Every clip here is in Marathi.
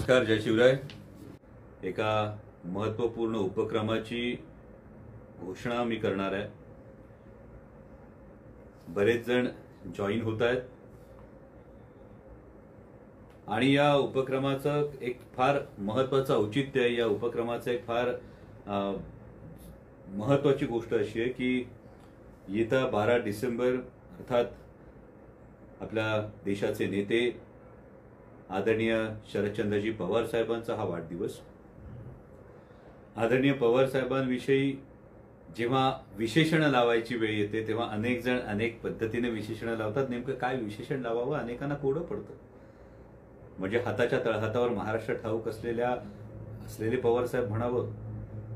नमस्कार, जय शिवराय. एका महत्त्वपूर्ण उपक्रमाची घोषणा मी करणार आहे. बरेच जण जॉईन होत आहेत आणि या उपक्रमाचं एक फार महत्त्वाचं औचित्य आहे. या उपक्रमाचं एक फार महत्त्वाची गोष्ट अशी आहे की येत्या 12 डिसेंबर अर्थात आपल्या देशाचे नेते आदरणीय शरदचंद्रजी पवार साहेबांचा हा वाढदिवस. आदरणीय पवार साहेबांविषयी जेव्हा विशेषण लावायची वेळ येते तेव्हा अनेक जण अनेक पद्धतीने विशेषण लावतात. नेमकं काय विशेषण लावावं अनेकांना कोडं पडतं. म्हणजे हाताच्या तळहातावर महाराष्ट्र ठाऊक असलेले पवार साहेब म्हणावं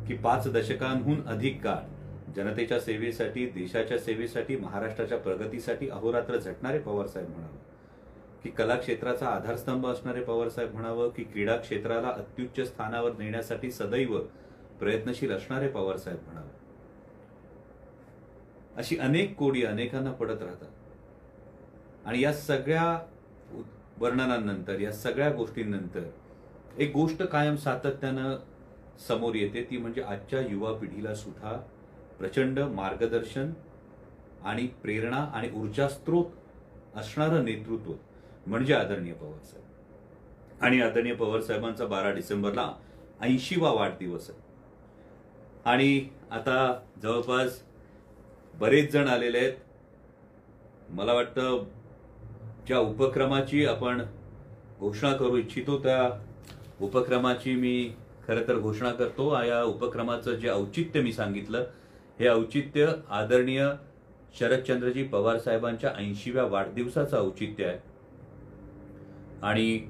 की 5 दशकांहून अधिक काळ जनतेच्या सेवेसाठी, देशाच्या सेवेसाठी, महाराष्ट्राच्या प्रगतीसाठी अहोरात्र झटणारे पवार साहेब म्हणावं की कला क्षेत्राचा आधारस्तंभ असणारे पवार साहेब म्हणावं की क्रीडा क्षेत्राला अत्युच्च स्थानावर नेण्यासाठी सदैव प्रयत्नशील असणारे पवार साहेब म्हणावं. अशी अनेक कोडी अनेकांना पडत राहतात. आणि या सगळ्या वर्णनांनंतर, या सगळ्या गोष्टींनंतर एक गोष्ट कायम सातत्यानं समोर येते, ती म्हणजे आजच्या युवा पिढीला सुद्धा प्रचंड मार्गदर्शन आणि प्रेरणा आणि ऊर्जा स्त्रोत असणारं नेतृत्व म्हणजे आदरणीय पवार साहेब. आणि आदरणीय पवार साहेबांचा 12 डिसेंबरला 80वा वाढदिवस आहे. आणि आता जवळपास बरेच जण आलेले आहेत. मला वाटतं ज्या उपक्रमाची आपण घोषणा करू इच्छितो त्या उपक्रमाची मी खरं तर घोषणा करतो. या उपक्रमाचं जे औचित्य मी सांगितलं, हे औचित्य आदरणीय शरदचंद्रजी पवार साहेबांच्या 80व्या वाढदिवसाचं औचित्य आहे. आणि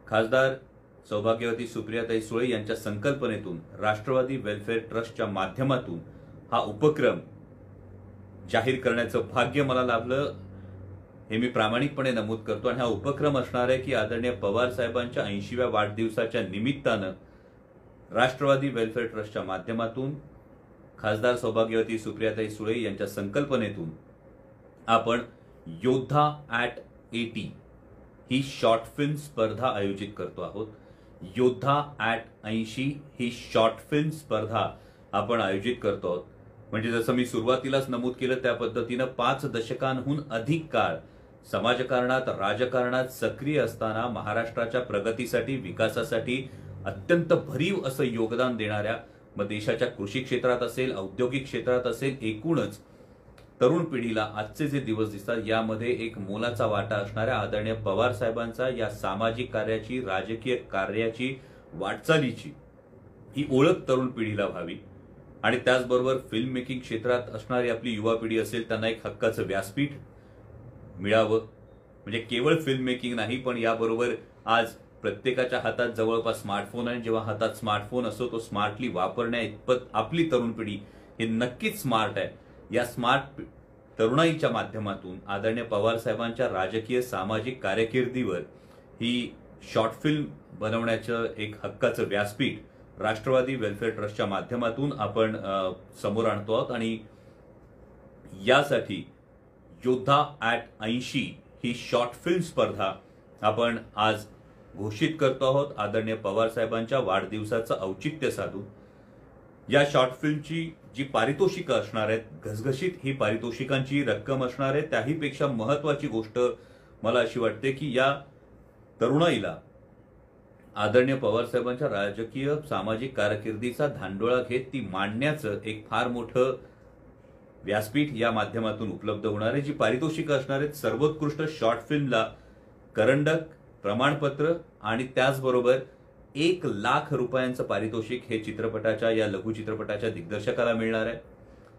खासदार सौभाग्यवती सुप्रियाताई सुळे यांच्या संकल्पनेतून राष्ट्रवादी वेलफेअर ट्रस्टच्या माध्यमातून हा उपक्रम जाहीर करण्याचं भाग्य मला लाभलं, हे मी प्रामाणिकपणे नमूद करतो. आणि हा उपक्रम असणार आहे की आदरणीय पवार साहेबांच्या 80व्या वाढदिवसाच्या निमित्तानं राष्ट्रवादी वेलफेअर ट्रस्टच्या माध्यमातून खासदार सौभाग्यवती सुप्रियाताई सुळे यांच्या संकल्पनेतून आपण योद्धा ॲट 80 ही शॉर्ट फिल्म स्पर्धा आयोजित करतो आहोत. योद्धा ॲट 80 ही शॉर्ट फिल्म स्पर्धा आपण आयोजित करतो आहोत. म्हणजे जसं मी सुरुवातीलाच नमूद केलं त्या पद्धतीनं 5 दशकांहून अधिक काळ समाजकारणात, राजकारणात सक्रिय असताना महाराष्ट्राच्या प्रगतीसाठी, विकासासाठी अत्यंत भरीव असं योगदान देणाऱ्या, मग देशाच्या कृषी क्षेत्रात असेल, औद्योगिक क्षेत्रात असेल, एकूणच तरुण पिढीला आजचे जे दिवस दिसतात यामध्ये एक मोलाचा वाटा असणाऱ्या आदरणीय पवार साहेबांचा या सामाजिक कार्याची, राजकीय कार्याची, वाटचालीची ही ओळख तरुण पिढीला व्हावी. आणि त्याचबरोबर फिल्म मेकिंग क्षेत्रात असणारी आपली युवा पिढी असेल त्यांना एक हक्काचं व्यासपीठ मिळावं. म्हणजे केवळ फिल्म मेकिंग नाही, पण याबरोबर आज प्रत्येकाच्या हातात जवळपास स्मार्टफोन आहे. जेव्हा हातात स्मार्टफोन असतो तो स्मार्टली वापरण्या इतपत आपली तरुण पिढी हे नक्कीच स्मार्ट आहे. या स्मार्ट तरुणाईच्या माध्यमातून आदरणीय पवार साहेबांच्या राजकीय, सामाजिक कारकिर्दीवर ही शॉर्ट फिल्म बनवण्याचं एक हक्काचं व्यासपीठ राष्ट्रवादी वेलफेअर ट्रस्टच्या माध्यमातून आपण समोर आणतो आहोत. आणि यासाठी योद्धा ॲट 80 ही शॉर्ट फिल्म स्पर्धा आपण आज घोषित करतो आहोत आदरणीय पवार साहेबांच्या वाढदिवसाचं औचित्य साधून. या शॉर्ट फिल्मची जी पारितोषिकं असणार आहेत, घसघशीत ही पारितोषिकांची रक्कम असणार आहे. त्याहीपेक्षा महत्वाची गोष्ट मला अशी वाटते की या तरुणाईला आदरणीय पवार साहेबांच्या राजकीय, सामाजिक कारकिर्दीचा धांडोळा घेत ती मांडण्याचं एक फार मोठं व्यासपीठ या माध्यमातून उपलब्ध होणार आहे. जी पारितोषिकं असणार आहेत, सर्वोत्कृष्ट शॉर्ट फिल्मला करंडक, प्रमाणपत्र आणि त्याचबरोबर 1 लाख रुपयांचं पारितोषिक हे चित्रपटाच्या, या लघुचित्रपटाच्या दिग्दर्शकाला मिळणार आहे.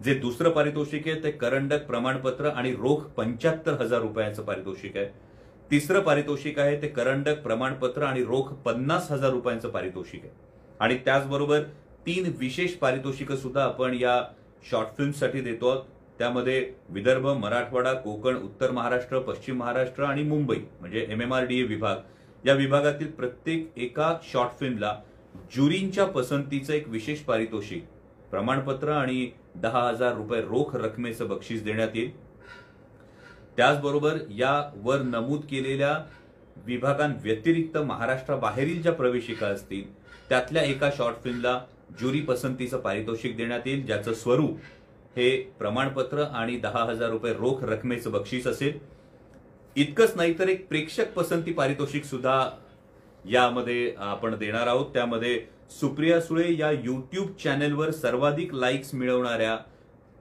जे दुसरं पारितोषिक आहे ते करंडक, प्रमाणपत्र आणि रोख 75,000 रुपयांचं पारितोषिक आहे. तिसरं पारितोषिक आहे ते करंडक, प्रमाणपत्र आणि रोख 50,000 रुपयांचं पारितोषिक आहे. आणि त्याचबरोबर 3 विशेष पारितोषिकं सुद्धा आपण या शॉर्ट फिल्मसाठी देतो आहोत. त्यामध्ये विदर्भ, मराठवाडा, कोकण, उत्तर महाराष्ट्र, पश्चिम महाराष्ट्र आणि मुंबई म्हणजे MMRDA विभाग, या विभागातील प्रत्येक एका शॉर्ट फिल्मला ज्युरींच्या पसंतीचं एक विशेष पारितोषिक, प्रमाणपत्र आणि 10,000 रुपये रोख रकमेचं बक्षीस देण्यात येईल. त्याचबरोबर यावर नमूद केलेल्या विभागांव्यतिरिक्त महाराष्ट्राबाहेरील ज्या प्रवेशिका असतील त्यातल्या एका शॉर्ट फिल्मला ज्युरी पसंतीचं पारितोषिक देण्यात येईल, ज्याचं स्वरूप हे प्रमाणपत्र आणि 10,000 रुपये रोख रकमेचं बक्षीस असेल. इतकंच नाही तर एक प्रेक्षक पसंती पारितोषिक सुद्धा यामध्ये आपण देणार आहोत. त्यामध्ये सुप्रिया सुळे या युट्यूब चॅनेलवर सर्वाधिक लाईक्स मिळवणाऱ्या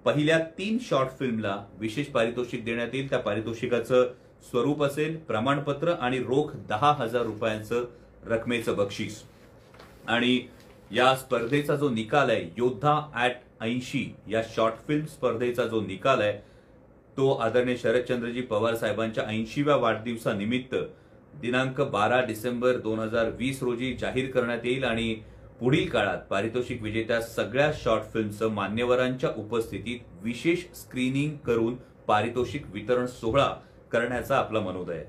पहिल्या 3 शॉर्ट फिल्मला विशेष पारितोषिक देण्यात येईल. त्या पारितोषिकाचं स्वरूप असेल प्रमाणपत्र आणि रोख 10,000 रुपयांचं रकमेचं बक्षीस. आणि या स्पर्धेचा जो निकाल आहे, योद्धा @80 या शॉर्ट फिल्म स्पर्धेचा जो निकाल आहे तो आदरणीय शरदचंद्रजी पवार साहेबांच्या 80व्या वाढदिवसानिमित्त दिनांक 12 डिसेंबर 2020 रोजी जाहीर करण्यात येईल. आणि पुढील काळात पारितोषिक विजेत्या सगळ्या शॉर्ट फिल्मचं मान्यवरांच्या उपस्थितीत विशेष स्क्रीनिंग करून पारितोषिक वितरण सोहळा करण्याचा आपला मनोदय आहे.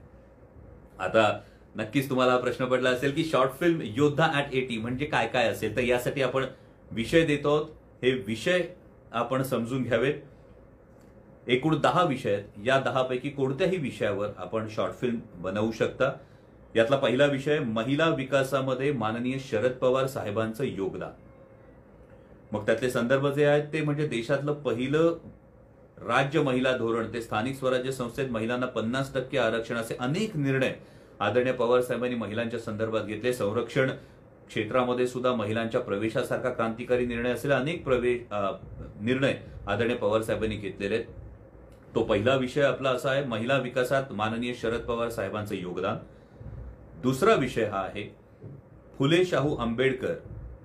आता नक्कीच तुम्हाला प्रश्न पडला असेल की शॉर्ट फिल्म योद्धा @80 म्हणजे काय काय असेल, तर यासाठी आपण विषय देतो आहोत. हे विषय आपण समजून घ्यावेत. एकूण 10 विषय आहेत. या 10 पैकी कोणत्याही विषयावर आपण शॉर्ट फिल्म बनवू शकता. यातला पहिला विषय महिला विकासामध्ये माननीय शरद पवार साहेबांचं योगदान. मग त्यातले संदर्भ जे आहेत ते म्हणजे देशातलं पहिलं राज्य महिला धोरण ते स्थानिक स्वराज्य संस्थेत महिलांना 50% आरक्षण असे अनेक निर्णय आदरणीय पवार साहेबांनी महिलांच्या संदर्भात घेतले. संरक्षण क्षेत्रामध्ये सुद्धा महिलांच्या प्रवेशासारखा क्रांतिकारी निर्णय असलेले अनेक निर्णय आदरणीय पवार साहेबांनी घेतलेले आहेत. तो पहिला विषय आपला असा आहे, महिला विकासात माननीय शरद पवार साहेबांचं योगदान. दुसरा विषय हा आहे फुले शाहू आंबेडकर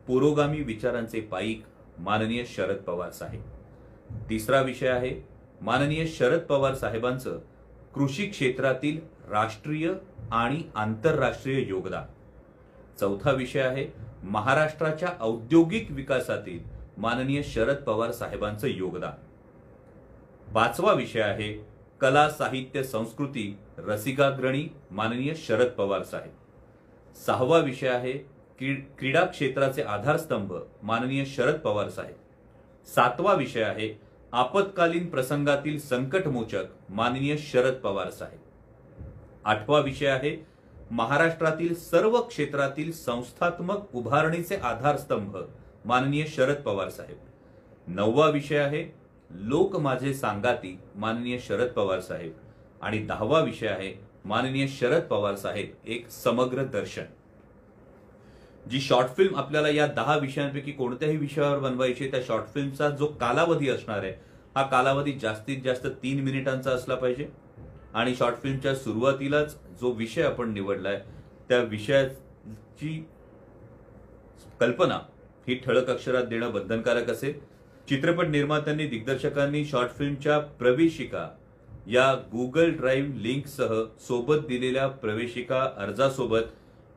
पुरोगामी विचारांचे पाईक माननीय शरद पवार साहेब. तिसरा विषय आहे माननीय शरद पवार साहेबांचं कृषी क्षेत्रातील राष्ट्रीय आणि आंतरराष्ट्रीय योगदान. चौथा विषय आहे महाराष्ट्राच्या औद्योगिक विकासातील माननीय शरद पवार साहेबांचं योगदान. पाचवा विषय आहे कला साहित्य संस्कृती रसिकाग्रणी माननीय शरद पवार साहेब. सहावा विषय आहे क्रीडा क्षेत्राचे आधारस्तंभ माननीय शरद पवार साहेब. सातवा विषय आहे आपत्कालीन प्रसंगातील संकटमोचक माननीय शरद पवार साहेब. आठवा विषय आहे महाराष्ट्रातील सर्व क्षेत्रातील संस्थात्मक उभारणीचे आधारस्तंभ माननीय शरद पवार साहेब. नववा विषय आहे लोक माझे सांगाती माननीय शरद पवार साहेब. आणि 10वा विषय आहे माननीय शरद पवार साहेब एक समग्र दर्शन. जी शॉर्ट फिल्म आपल्याला या 10 विषयांपैकी कोणत्याही विषयावर बनवायची, त्या शॉर्ट फिल्मचा जो कालावधी असणार आहे हा कालावधी जास्तीत जास्त 3 मिनिटांचा असला पाहिजे. आणि शॉर्ट फिल्मच्या सुरुवातीलाच जो विषय आपण निवडलाय त्या विषयाची कल्पना ही ठळक अक्षरात देणं बंधनकारक असेल. चित्रपट निर्मात्यांनी दिग्दर्शकांनी शॉर्ट फिल्मच्या प्रवेशिका या गुगल ड्राईव्ह लिंकसह सोबत दिलेल्या प्रवेशिका अर्जासोबत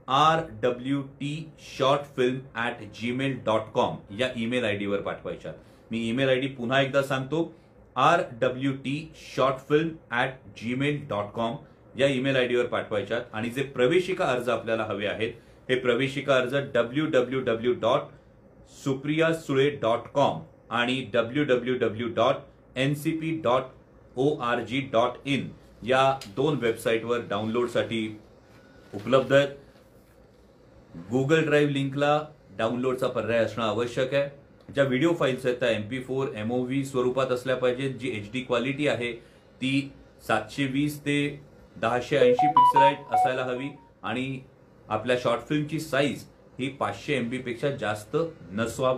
rwtshortfilm@gmail.com या ईमेल आयडीवर पाठवायच्या. मी ईमेल आयडी पुन्हा एकदा सांगतो, rwtshortfilm@gmail.com या ईमेल आयडीवर पाठवायच्यात. आणि जे प्रवेशिका अर्ज आपल्याला हवे आहेत हे प्रवेशिका अर्ज www.supriyasule.com आणि www.ncp.org.in या 2 वेबसाईटवर डाउनलोडसाठी उपलब्ध आहेत. गुगल ड्राईव्ह लिंकला डाउनलोडचा पर्याय असणं आवश्यक आहे. ज्या व्हिडिओ फाईल्स आहेत त्या MP4 MOV स्वरूपात असल्या पाहिजेत. जी HD क्वालिटी आहे ती 720 ते 1080 पिक्सेलाइट असायला हवी. आणि आपल्या शॉर्ट फिल्मची साईज ही 500 MB पेक्षा जास्त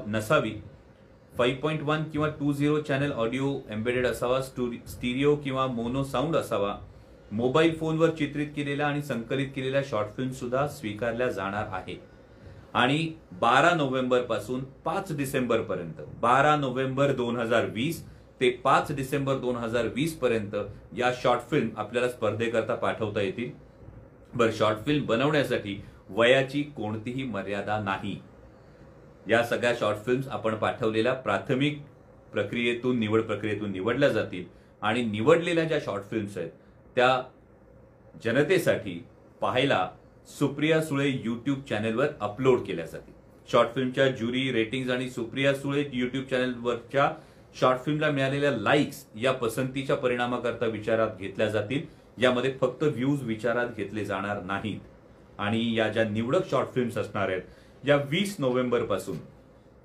नसावी. 5.1 किंवा 2.0 चॅनल ऑडिओ एम्बेडेड असावा. स्टिरिओ किंवा मोनो साऊंड असावा. मोबाईल फोनवर चित्रित केलेल्या आणि संकलित केलेल्या शॉर्ट फिल्म सुद्धा स्वीकारल्या जाणार आहे. आणि 12 नोव्हेंबर पासून 5 डिसेंबर पर्यंत 12 नोव्हेंबर 2020 ते 5 डिसेंबर 2020 पर्यंत या शॉर्ट फिल्म आपल्याला स्पर्धेकरता पाठवता येतील. बरं, शॉर्ट फिल्म बनवण्यासाठी वयाची कोणतीही मर्यादा नाही. या सगळ्या शॉर्ट फिल्म्स आपण पाठवलेल्या प्राथमिक प्रक्रियेतून निवड प्रक्रियेतून निवडल्या जातील. आणि निवडलेल्या ज्या शॉर्ट फिल्म्स आहेत त्या जनतेसाठी पाहायला सुप्रिया सुळे युट्यूब चॅनेलवर अपलोड केल्या जातील. शॉर्ट फिल्मच्या ज्युरी रेटिंग्ज आणि सुप्रिया सुळे युट्यूब चॅनेलवरच्या शॉर्ट फिल्मला मिळालेल्या लाईक्स या पसंतीच्या परिणामाकरता विचारात घेतल्या जातील. यामध्ये फक्त व्ह्यूज विचारात घेतले जाणार नाहीत आणि या ज्या निवडक शॉर्ट फिल्म्स असणार आहेत या 20 नोव्हेंबर पासून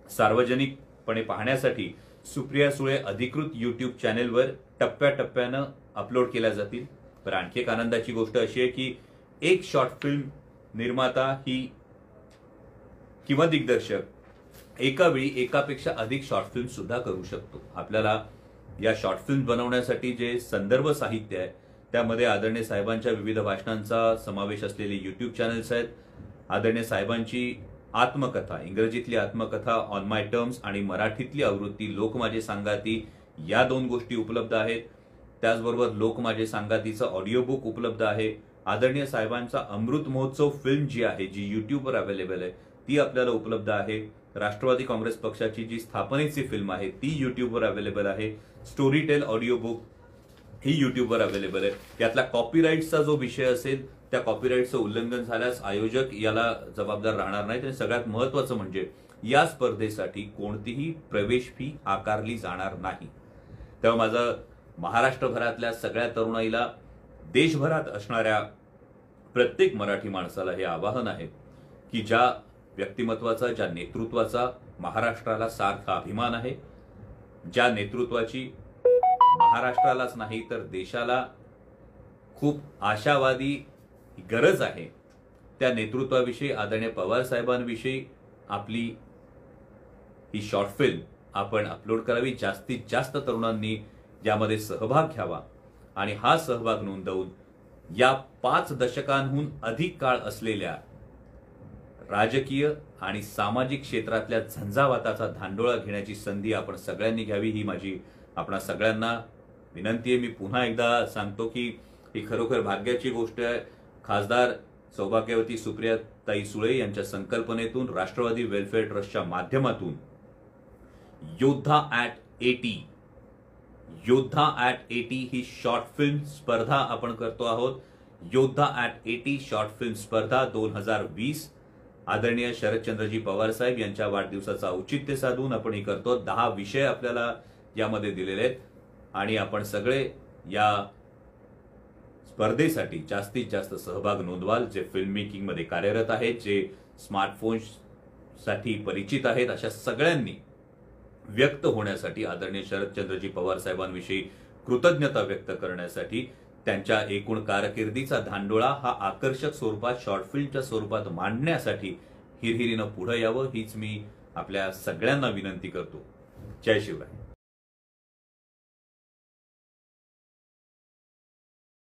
सार्वजनिकपणे पाहण्यासाठी सुप्रिया सुळे अधिकृत युट्यूब चॅनेलवर टप्प्याटप्प्यानं अपलोड केल्या जातील. पण आणखी एक आनंदाची गोष्ट अशी आहे की एक शॉर्ट फिल्म निर्माता ही किंवा दिग्दर्शक एका वेळी एकापेक्षा अधिक शॉर्ट फिल्म सुद्धा करू शकतो. आपल्याला या शॉर्ट फिल्म बनवण्यासाठी जे संदर्भ साहित्य आहे त्यामध्ये आदरणीय साहेबांच्या विविध भाषणांचा समावेश असलेले युट्यूब चॅनल्स आहेत. आदरणीय साहेबांची आत्मकथा, इंग्रजीतली आत्मकथा ऑन माय टर्म्स आणि मराठीतली आवृत्ती लोक माझे सांगाती, या 2 गोष्टी उपलब्ध आहेत. त्याचबरोबर लोक माझे सांगातीचं ऑडिओ बुक उपलब्ध आहे. आदरणीय साहेबांचा अमृत महोत्सव फिल्म जी आहे, जी युट्यूबवर अवेलेबल आहे, ती आपल्याला उपलब्ध आहे. राष्ट्रवादी काँग्रेस पक्षाची जी स्थापनेची फिल्म आहे ती युट्यूबवर अवेलेबल आहे. स्टोरी टेल ऑडिओ बुक ही युट्यूबवर अवेलेबल आहे. यातला कॉपीराईटचा जो विषय असेल त्या कॉपीराईटचं उल्लंघन झाल्यास आयोजक याला जबाबदार राहणार नाहीत. आणि सगळ्यात महत्वाचं म्हणजे या स्पर्धेसाठी कोणतीही प्रवेश फी आकारली जाणार नाही. तेव्हा माझं महाराष्ट्रभरातल्या सगळ्या तरुणाईला, देशभरात असणाऱ्या प्रत्येक मराठी माणसाला हे आवाहन आहे की ज्या व्यक्तिमत्वाचा, ज्या नेतृत्वाचा महाराष्ट्राला सार्थ अभिमान आहे, ज्या नेतृत्वाची महाराष्ट्रालाच नाही तर देशाला खूप आशावादी गरज आहे, त्या नेतृत्वाविषयी, आदरणीय पवार साहेबांविषयी आपली ही शॉर्ट फिल्म आपण अपलोड करावी. जास्तीत जास्त तरुणांनी यामध्ये सहभाग घ्यावा आणि हा सहभाग नोंदवून या 5 दशकांहून अधिक काळ असलेल्या राजकीय आणि सामाजिक क्षेत्रातल्या झंझावाताचा धांडोळा घेण्याची संधी आपण सगळ्यांनी घ्यावी, ही माझी आपणा सगळ्यांना विनंती आहे. मी पुन्हा एकदा सांगतो की ही खरोखर भाग्याची गोष्ट आहे. खासदार सौभाग्यवती सुप्रियाताई सुळे यांच्या संकल्पनेतून राष्ट्रवादी वेलफेअर ट्रस्टच्या माध्यमातून योद्धा ॲट 80 ही शॉर्ट फिल्म स्पर्धा आपण करतो आहोत. योद्धा ॲट 80 शॉर्ट फिल्म स्पर्धा 2020 आदरणीय शरदचंद्रजी पवार साहेब यांच्या वाढदिवसाचं औचित्य साधून आपण ही करतो. 10 विषय आपल्याला यामध्ये दिलेले आहेत आणि आपण सगळे या स्पर्धेसाठी जास्तीत जास्त सहभाग नोंदवाल. जे फिल्म मेकिंग मध्ये कार्यरत आहेत, जे स्मार्टफोन्ससाठी परिचित आहेत, अशा सगळ्यांनी व्यक्त होण्यासाठी, आदरणीय शरदचंद्रजी पवार साहेबांविषयी कृतज्ञता व्यक्त करण्यासाठी, त्यांच्या एकूण कारकिर्दीचा धांडोळा हा आकर्षक स्वरूपात, शॉर्ट फिल्मच्या स्वरूपात मांडण्यासाठी हिरहिरीनं पुढे यावं, हीच मी आपल्या सगळ्यांना विनंती करतो. जय शिवराय.